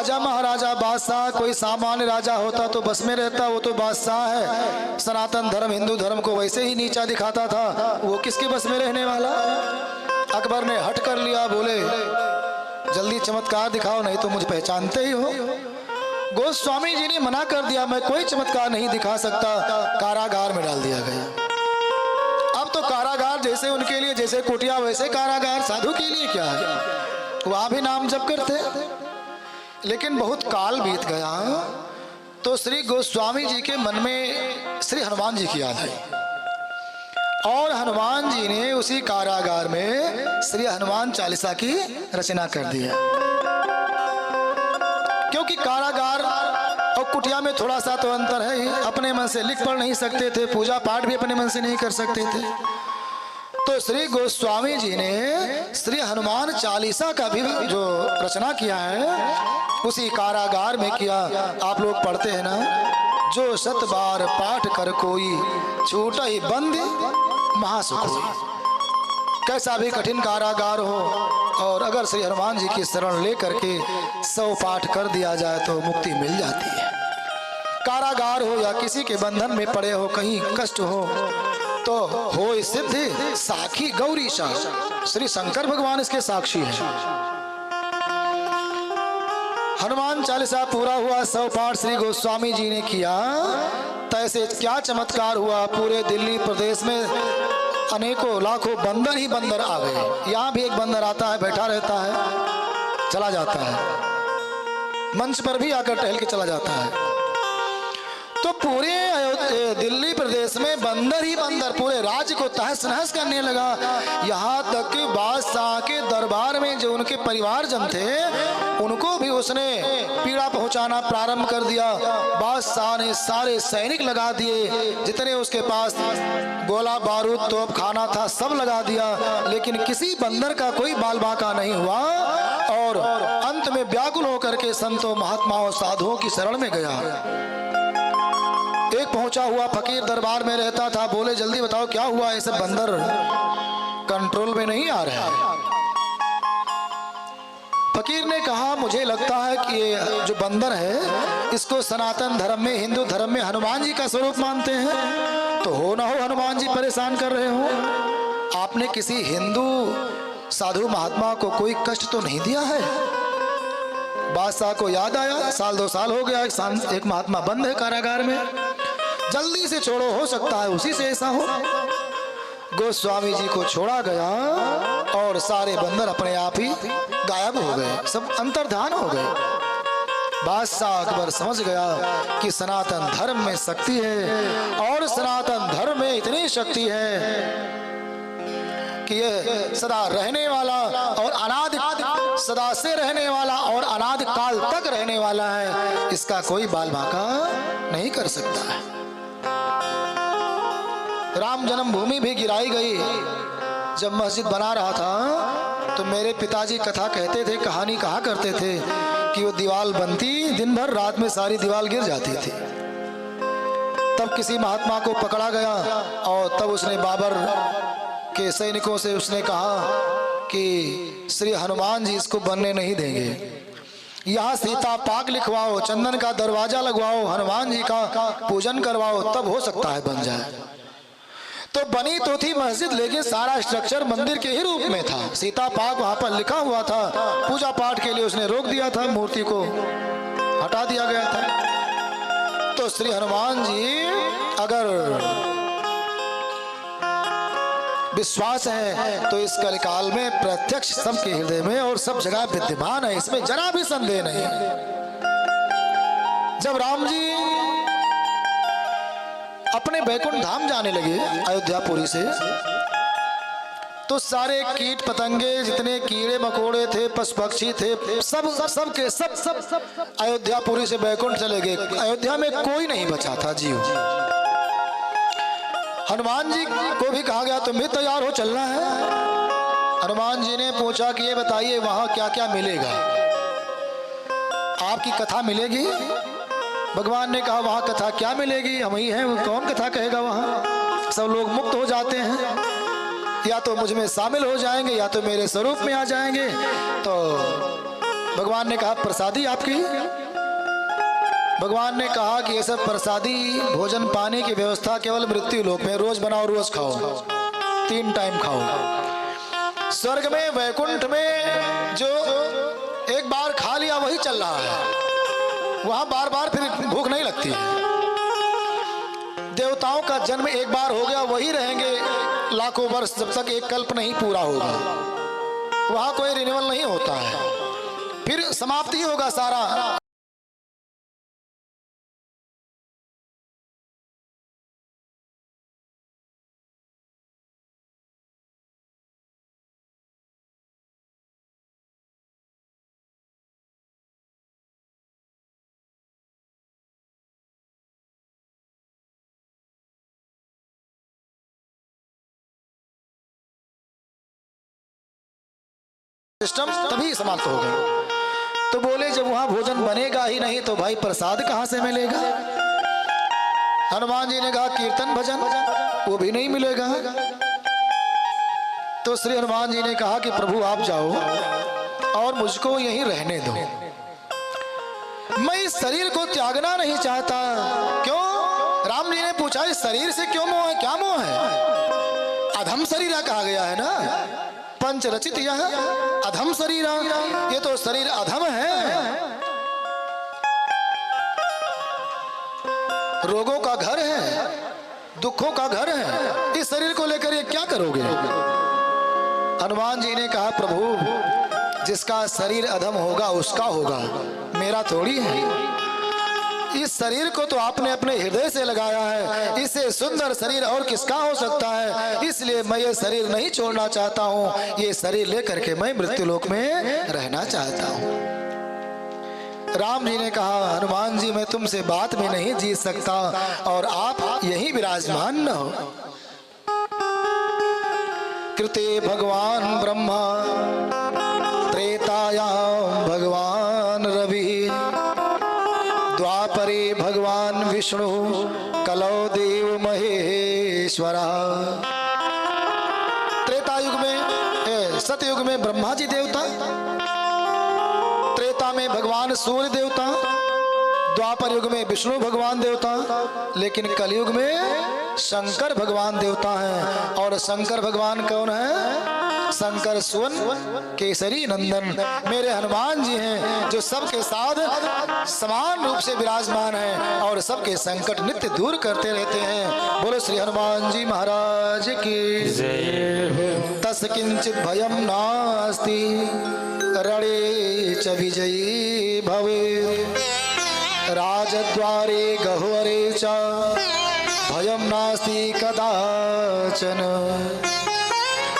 राजा महाराजा बादशाह, कोई सामान्य राजा होता तो बस में रहता, वो तो बादशाह है। सनातन धर्म हिंदू धर्म को वैसे ही नीचा दिखाता था, वो किसके बस में रहने वाला। अकबर ने हट कर लिया, बोले जल्दी चमत्कार दिखाओ नहीं तो मुझे पहचानते ही हो। गोस्वामी जी ने मना कर दिया, मैं कोई चमत्कार नहीं दिखा सकता। कारागार में डाल दिया गया। अब तो कारागार जैसे उनके लिए जैसे कुटिया, वैसे कारागार साधु के लिए क्या है, वहां भी नाम जप करते। लेकिन बहुत काल बीत गया तो श्री गोस्वामी जी के मन में श्री हनुमान जी की याद आई और हनुमान जी ने उसी कारागार में श्री हनुमान चालीसा की रचना कर दिया। क्योंकि कारागार और कुटिया में थोड़ा सा तो अंतर है ही, अपने मन से लिख पढ़ नहीं सकते थे, पूजा पाठ भी अपने मन से नहीं कर सकते थे। तो श्री गोस्वामी जी ने श्री हनुमान चालीसा का भी जो रचना किया है उसी कारागार में किया। आप लोग पढ़ते हैं ना, जो 100 बार पाठ कर कोई छूटा ही बंद महासुख होई। कैसा भी कठिन कारागार हो और अगर श्री हनुमान जी की शरण लेकर के 100 पाठ कर दिया जाए तो मुक्ति मिल जाती है। कारागार हो या किसी के बंधन में पड़े हो, कहीं कष्ट हो तो हो सिद्धि साखी गौरीशा, श्री शंकर भगवान इसके साक्षी हैं। हनुमान चालीसा पूरा हुआ, 100 पाठ श्री गोस्वामी जी ने किया। तैसे क्या चमत्कार हुआ, पूरे दिल्ली प्रदेश में अनेकों लाखों बंदर ही बंदर आ गए। यहाँ भी एक बंदर आता है, बैठा रहता है, चला जाता है, मंच पर भी आकर टहल के चला जाता है। तो पूरे दिल्ली प्रदेश में बंदर ही बंदर पूरे राज्य को तहस नहस करने लगा। यहाँ तक कि बादशाह के दरबार में जो उनके परिवारजन थे उनको भी उसने पीड़ा पहुंचाना प्रारंभ कर दिया। बादशाह ने सारे सैनिक लगा दिए, जितने उसके पास गोला बारूद तोप खाना था सब लगा दिया, लेकिन किसी बंदर का कोई बाल बांका नहीं हुआ। और अंत में व्याकुल होकर के संतों महात्माओं साधुओं की शरण में गया। एक पहुंचा हुआ फकीर दरबार में रहता था, बोले जल्दी बताओ क्या हुआ, ऐसे बंदर कंट्रोल में नहीं आ रहे हैं। फकीर ने कहा मुझे लगता है कि ये जो बंदर है इसको सनातन धर्म में हिंदू धर्म में हनुमान जी का स्वरूप मानते हैं, तो हो ना हो हनुमान जी परेशान कर रहे हो। आपने किसी हिंदू साधु महात्मा को कोई कष्ट तो नहीं दिया है। बादशाह को याद आया, 1-2 साल हो गया, एक महात्मा बंद है कारागार में, जल्दी से छोड़ो, हो सकता है उसी से ऐसा हो। गोस्वामी जी को छोड़ा गया और सारे बंदर अपने आप ही गायब हो गए, सब अंतर्धान हो गए। बादशाह अकबर समझ गया कि सनातन धर्म में शक्ति है और सनातन धर्म में इतनी शक्ति है कि ये सदा रहने वाला और अनादि सदा से रहने वाला और अनादि काल तक रहने वाला है, इसका कोई बाल बांका नहीं कर सकता है। राम जन्मभूमि भी गिराई गई। जब मस्जिद बना रहा था तो मेरे पिताजी कथा कहते थे, कहानी कहा करते थे कि वो दीवार बनती, दिन भर रात में सारी दीवार गिर जाती थी। तब किसी महात्मा को पकड़ा गया और तब उसने बाबर के सैनिकों से उसने कहा कि श्री हनुमान जी इसको बनने नहीं देंगे, यहाँ सीता पाक लिखवाओ, चंदन का दरवाजा लगवाओ, हनुमान जी का पूजन करवाओ, तब हो सकता है बन जाए। तो बनी तो थी मस्जिद, लेकिन सारा स्ट्रक्चर मंदिर के ही रूप में था। सीता पाक वहां पर लिखा हुआ था, पूजा पाठ के लिए उसने रोक दिया था, मूर्ति को हटा दिया गया था। तो श्री हनुमान जी अगर विश्वास है तो इस कलिकाल में प्रत्यक्ष सबके हृदय में और सब जगह विद्यमान है, इसमें जरा भी संदेह नहीं। जब राम जी अपने बैकुंठ धाम जाने लगे अयोध्यापुरी से, तो सारे कीट पतंगे, जितने कीड़े मकोड़े थे, पशु पक्षी थे, सब अयोध्यापुरी से बैकुंठ चले गए। अयोध्या में कोई नहीं बचा था जीव। हनुमान जी को भी कहा गया तुम भी तैयार हो, चलना है। हनुमान जी ने पूछा कि ये बताइए वहां क्या क्या मिलेगा, आपकी कथा मिलेगी? भगवान ने कहा वहां कथा क्या मिलेगी, हम ही हैं, कौन कथा कहेगा, वहां सब लोग मुक्त हो जाते हैं, या तो मुझ में शामिल हो जाएंगे या तो मेरे स्वरूप में आ जाएंगे। तो भगवान ने कहा प्रसादी आपकी? भगवान ने कहा कि ये सब प्रसादी भोजन पाने की व्यवस्था केवल मृत्यु लोक में, रोज बनाओ रोज खाओ, 3 टाइम खाओ। स्वर्ग में वैकुंठ में जो एक बार खा लिया वही चल रहा है, वहां बार बार फिर भूख नहीं लगती है। देवताओं का जन्म एक बार हो गया, वही रहेंगे लाखों वर्ष, जब तक एक कल्प नहीं पूरा होगा। वहां कोई रिन्यूअल नहीं होता है, फिर समाप्ति होगा सारा। सिस्टम तभी समाप्त हो गया। तो बोले जब वहां भोजन बनेगा ही नहीं तो भाई प्रसाद कहां से मिलेगा? हनुमान जी ने कहा कीर्तन भजन वो भी नहीं मिलेगा। तो श्री हनुमान जी ने कहा कि प्रभु आप जाओ और मुझको यहीं रहने दो, मैं इस शरीर को त्यागना नहीं चाहता। क्यों? राम जी ने पूछा इस शरीर से क्यों मोह है? क्या मोह है? अधम शरीर कहा गया है ना, पंच रचित यह अधम शरीर, ये तो शरीर अधम है, रोगों का घर है, दुखों का घर है। इस शरीर को लेकर ये क्या करोगे? हनुमान जी ने कहा प्रभु जिसका शरीर अधम होगा उसका होगा, मेरा थोड़ी है। इस शरीर को तो आपने अपने हृदय से लगाया है, इससे सुंदर शरीर और किसका हो सकता है? इसलिए मैं ये शरीर नहीं छोड़ना चाहता हूँ, ये शरीर लेकर के मैं मृत्यु लोक में रहना चाहता हूँ। राम जी ने कहा हनुमान जी मैं तुमसे बात में नहीं जीत सकता और आप यहीं विराजमान न हो। कृते भगवान ब्रह्मा त्रेतायाम भगवान रवि, द्वापरे भगवान विष्णु कलौ देव महेश्वरा। त्रेता युग में सतयुग में ब्रह्मा जी देवता, त्रेता में भगवान सूर्य देवता, द्वापर युग में विष्णु भगवान देवता, लेकिन कलयुग में शंकर भगवान देवता हैं। और शंकर भगवान कौन है? शंकर सुवन केसरी नंदन मेरे हनुमान जी हैं, जो सबके साथ समान रूप से विराजमान हैं और सबके संकट नित्य दूर करते रहते हैं। बोलो श्री हनुमान जी महाराज की जय। तस किंचित भयम नास्ति रणे च विजयी भवे, राजद्वारे गह्वरे च भयम नास्ति कदाचन।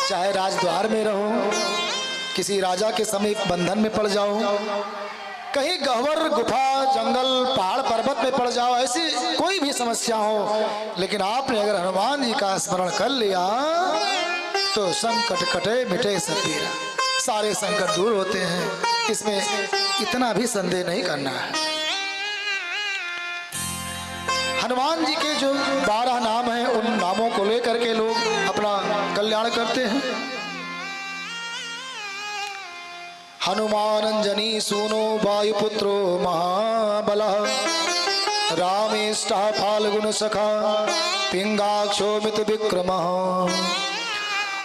चाहे राजद्वार में रहो, किसी राजा के समीप बंधन में पड़ जाओ, कहीं गह्वर गुफा जंगल पहाड़ पर्वत में पड़ जाओ, ऐसी कोई भी समस्या हो, लेकिन आपने अगर हनुमान जी का स्मरण कर लिया तो संकट कटे मिटे सब पीरा, सारे संकट दूर होते हैं। इसमें इतना भी संदेह नहीं करना है। हनुमान जी के जो 12 नाम हैं उन नामों को लेकर के लोग अपना कल्याण करते हैं। हनुमान अंजनी सूनो वायुपुत्रो महाबलः, रामेष्टः फाल्गुन सखा पिंगाक्षो मित विक्रमः,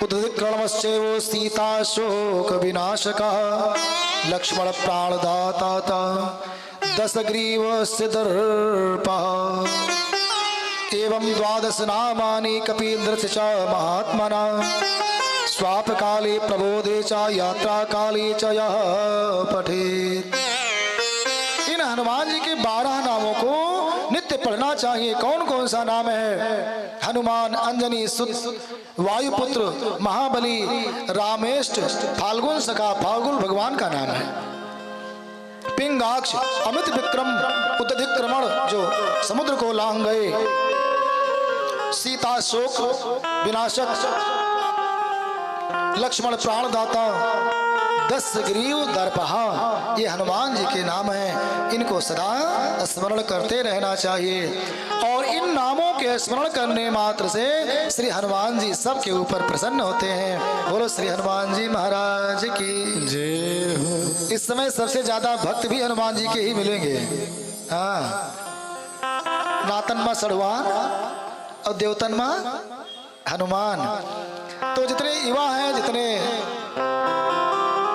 उद्धिक्रणमश्चैव सीता शोक विनाशकः, लक्ष्मण प्राणदाता दशग्रीवस्य दर्पः, एवं 12 नामानि कपीन्द्रस्य च महात्मना, स्वापकाले प्रबोधे च यात्रा काले च यः पठेत्। इन हनुमान जी के 12 नामों को नित्य पढ़ना चाहिए। कौन कौन सा नाम है? हनुमान, अंजनी सुत, वायुपुत्र, महाबली, रामेष्ट, फाल्गुन सखा, फाल्गुन भगवान का नाम है, पिंगाक्ष, अमित विक्रम, उद्धिक्रमण जो समुद्र को लांग गए, सीता शोक विनाशक, लक्ष्मण प्राणदाता, दशग्रीव दर्पहा, ये हनुमान जी के नाम हैं। इनको सदा स्मरण करते रहना चाहिए और इन नामों के के स्मरण करने मात्र से श्री हनुमान जी सबके ऊपर प्रसन्न होते हैं। बोलो श्री हनुमान जी महाराज की जय हो। इस समय सबसे ज्यादा भक्त भी हनुमान जी के ही मिलेंगे। हाँ, नातन माँ सड़वान और देवतन माँ हनुमान। तो जितने युवा हैं, जितने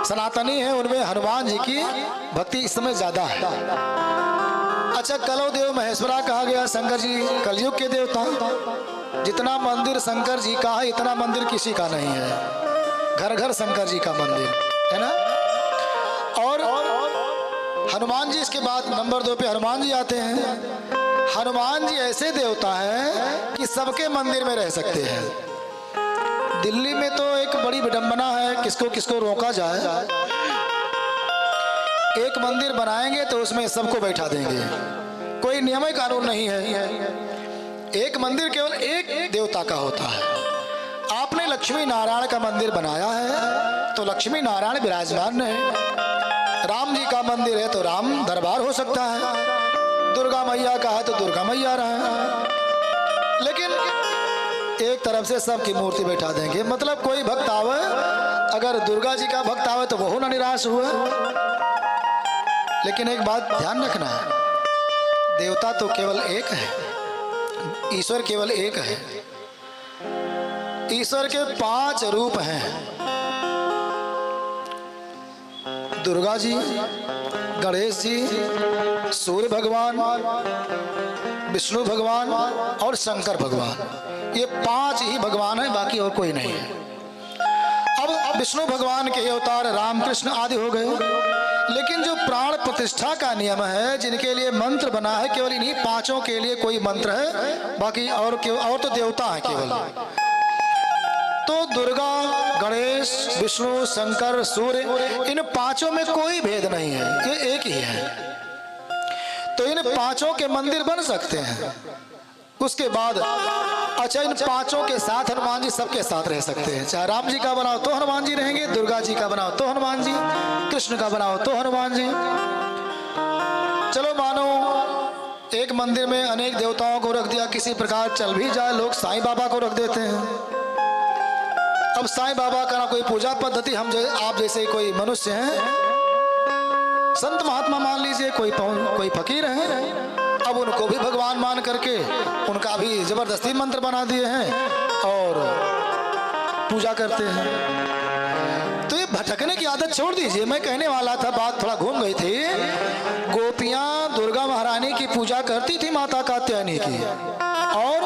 सनातनी हैं, उनमें हनुमान जी की भक्ति इस समय ज्यादा है। अच्छा, कलो देव महेश्वरा कहा गया, शंकर जी कलयुग के देवता। जितना मंदिर शंकर जी का है इतना मंदिर किसी का नहीं है। घर घर शंकर जी का मंदिर है ना। और हनुमान जी इसके बाद नंबर 2 पे हनुमान जी आते हैं। हनुमान जी ऐसे देवता हैं कि सबके मंदिर में रह सकते हैं। दिल्ली में तो एक बड़ी विडंबना है, किसको किसको रोका जाए। एक मंदिर बनाएंगे तो उसमें सबको बैठा देंगे, कोई नियम कानून नहीं है। एक मंदिर केवल एक देवता का होता है। आपने लक्ष्मी नारायण का मंदिर बनाया है तो लक्ष्मी नारायण विराजमान है। राम जी का मंदिर है तो राम दरबार हो सकता है। दुर्गा मैया का है तो दुर्गा मैया रहे। लेकिन एक तरफ से सबकी मूर्ति बैठा देंगे, मतलब कोई भक्त आवे, अगर दुर्गा जी का भक्त आवे तो वो ना निराश हुए। लेकिन एक बात ध्यान रखना है, देवता तो केवल एक है, ईश्वर केवल एक है। ईश्वर के 5 रूप हैं, दुर्गा जी, गणेश जी, सूर्य भगवान, विष्णु भगवान और शंकर भगवान। ये 5 ही भगवान है, बाकी और कोई नहीं है। अब विष्णु भगवान के अवतार रामकृष्ण आदि हो गए। लेकिन जो प्राण प्रतिष्ठा का नियम है, जिनके लिए मंत्र बना है, केवल इन्हीं 5 के लिए कोई मंत्र है, बाकी और तो देवता है केवल। तो दुर्गा, गणेश, विष्णु, शंकर, सूर्य, इन 5 में कोई भेद नहीं है, ये एक ही है। तो इन 5 के मंदिर बन सकते हैं। उसके बाद अच्छा, इन 5 के साथ हनुमान जी सबके साथ रह सकते हैं। चाहे राम जी का बनाओ तो हनुमान जी रहेंगे, दुर्गा जी का बनाओ तो हनुमान जी, कृष्ण का बनाओ तो हनुमान जी। चलो मानो एक मंदिर में अनेक देवताओं को रख दिया, किसी प्रकार चल भी जाए, लोग साईं बाबा को रख देते हैं। अब साईं बाबा का ना कोई पूजा पद्धति, हम आप जैसे कोई मनुष्य हैं, संत महात्मा मान लीजिए, कोई फकीर है, अब उनको भी भगवान मान करके उनका भी जबरदस्ती मंत्र बना दिए हैं और पूजा करते हैं। तो ये भटकने की आदत छोड़ दीजिए। मैं कहने वाला था, बात थोड़ा घूम गई थी। गोपियां दुर्गा महारानी की पूजा करती थी, माता कात्यायनी की, और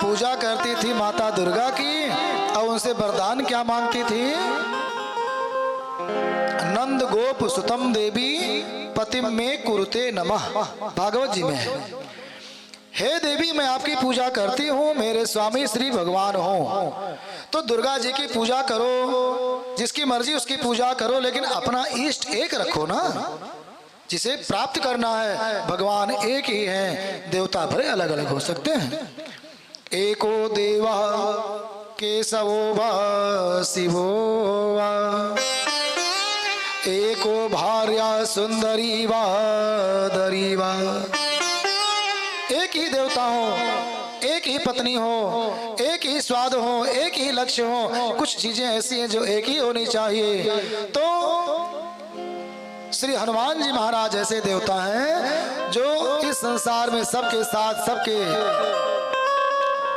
पूजा करती थी माता दुर्गा की, और उनसे वरदान क्या मांगती थी? नंद गोप सुतम देवी पतिम में कुरुते नमः, भागवत जी में है। हे देवी, मैं आपकी पूजा करती हूँ, मेरे स्वामी श्री भगवान हो। तो दुर्गा जी की पूजा करो, जिसकी मर्जी उसकी पूजा करो, लेकिन अपना इष्ट एक रखो ना। जिसे प्राप्त करना है, भगवान एक ही है, देवता भले अलग अलग हो सकते हैं। एको देवा केशवो वा शिवो वा, एको भार्या सुंदरी वा दरी वा। एक ही देवता हो, एक ही पत्नी हो, एक ही स्वाद हो, एक ही लक्ष्य हो। कुछ चीजें ऐसी हैं जो एक ही होनी चाहिए। तो श्री हनुमान जी महाराज ऐसे देवता हैं जो इस संसार में सबके साथ, सबके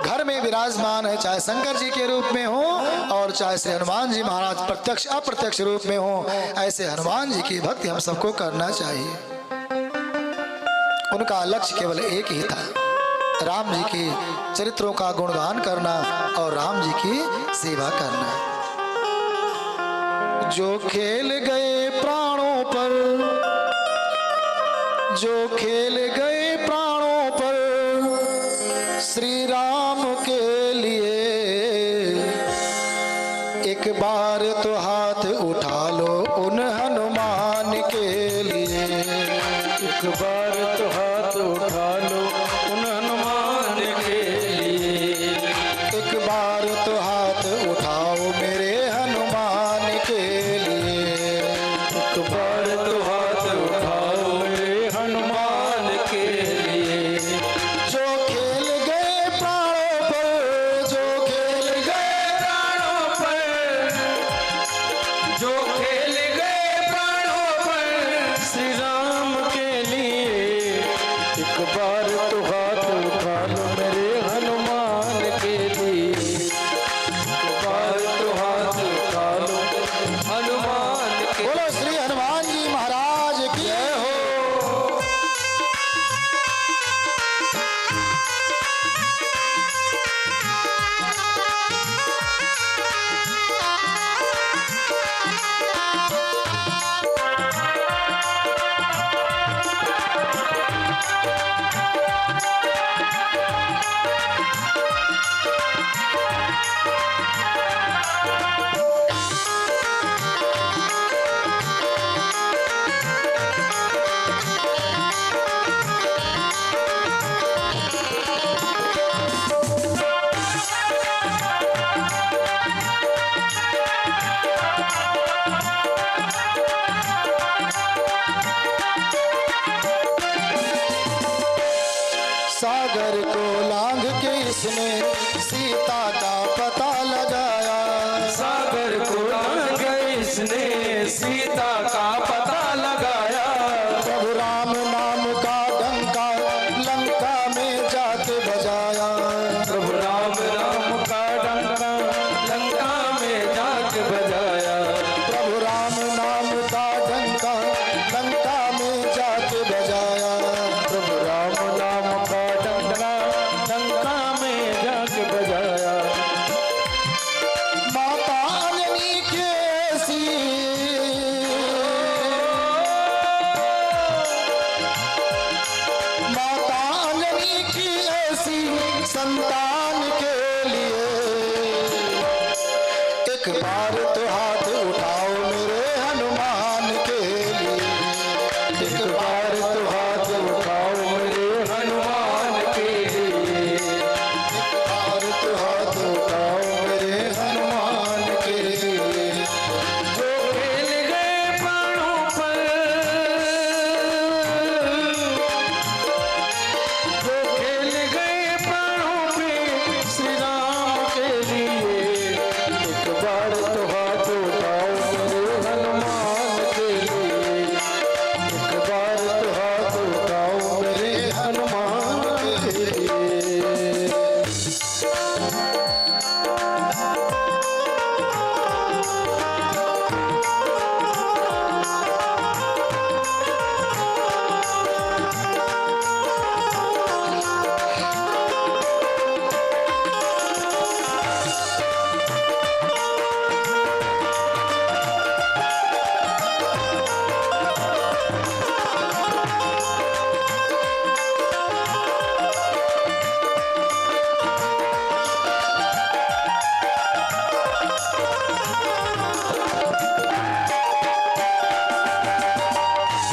घर में विराजमान है, चाहे शंकर जी के रूप में हो और चाहे श्री हनुमान जी महाराज प्रत्यक्ष अप्रत्यक्ष रूप में हो। ऐसे हनुमान जी की भक्ति हम सबको करना चाहिए। उनका लक्ष्य केवल एक ही था, राम जी के चरित्रों का गुणगान करना और राम जी की सेवा करना। जो खेल गए प्राणों पर, जो खेल गए प्राणों पर श्री राम के लिए, एक बार तो हाथ उठा लो उन हनुमान के लिए। एक बार तो हाथ उठा लो उन हनुमान के लिए। एक बार तो हाथ उठाओ मेरे हनुमान के लिए। एक बार तो हाथ उठाओ मेरे हनुमान के लिए। जो खेल एक बार तो हाथ उठा लो मेरे हनुमान के लिए, एक बार तो हाथ उठा लो हनुमान के। बोलो श्री हनुमान जी महाराज की जय हो। सागर को लांघ के इसने सीता का पता लगाया, सागर को लांघ इसने सीता का पता लगाया। प्रभु राम नाम का डंका लंका में जाके बजाया, प्रभु राम नाम का डंका लंका में जाके बजाया। प्रभु राम नाम का डंका लंका में जाके बजाया। प्रभु राम नाम का डंका लंका में जाके बजाया। माता अंजनी के ऐसी माता अंजनी की ऐसी संतान के लिए एक बार तो हाथ उठाओ मेरे हनुमान के लिए, एक बार तो हाथ उठाओ मेरे हनुमान के लिए, एक बार तो हाथ उठाओ मेरे हनुमान के लिए। जो खेल गए प्राणों पर, जो खेल गए प्राणों पे श्री राम के लिए, एक बार तो हाथ उठाओ मेरे हनुमान के लिए, एक बार तो हाथ उठाओ मेरे हनुमान के लिए।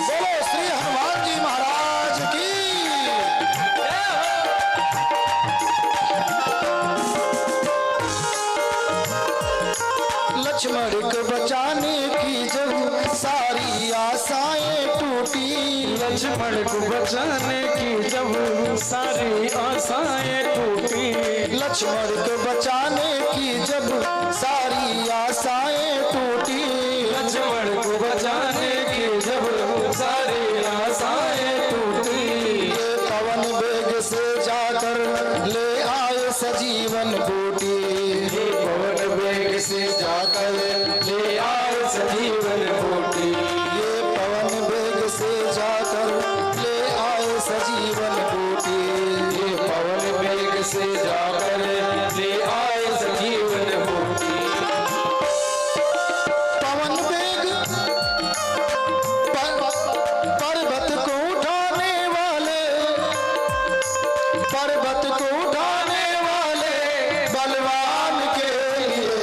बोलो श्री हनुमान जी महाराज की। लक्ष्मण को बचाने की जब सारी आशाएं टूटी, लक्ष्मण को बचाने की जब सारी आशाएं टूटी, लक्ष्मण को बचाने की जब सारी आशाएं टूटी, लक्ष्मण को बचाने की जब सारी आशाएं टूटी, ये पवन वेग से जाकर ले आए सजीवन बूटी, ये पवन वेग से जाकर ले आए सजीवन बूटी, ये पवन वेग से जाकर ले आए सजीवन बूटी। ये पवन वेग से जाकर ले आए सजीवन बूटी। पवन वेग पर्वत को उठाने वाले, पर्वत को उठाने वाले बलवान के लिए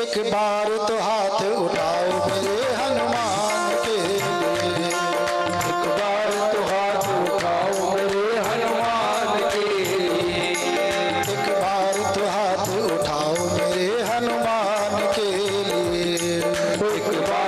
एक बार तो हाथ उठाओ मेरे हनुमान के लिए, एक बार तो हाथ उठाओ मेरे हनुमान के लिए, एक बार तो हाथ उठाओ मेरे हनुमान के लिए। एक बार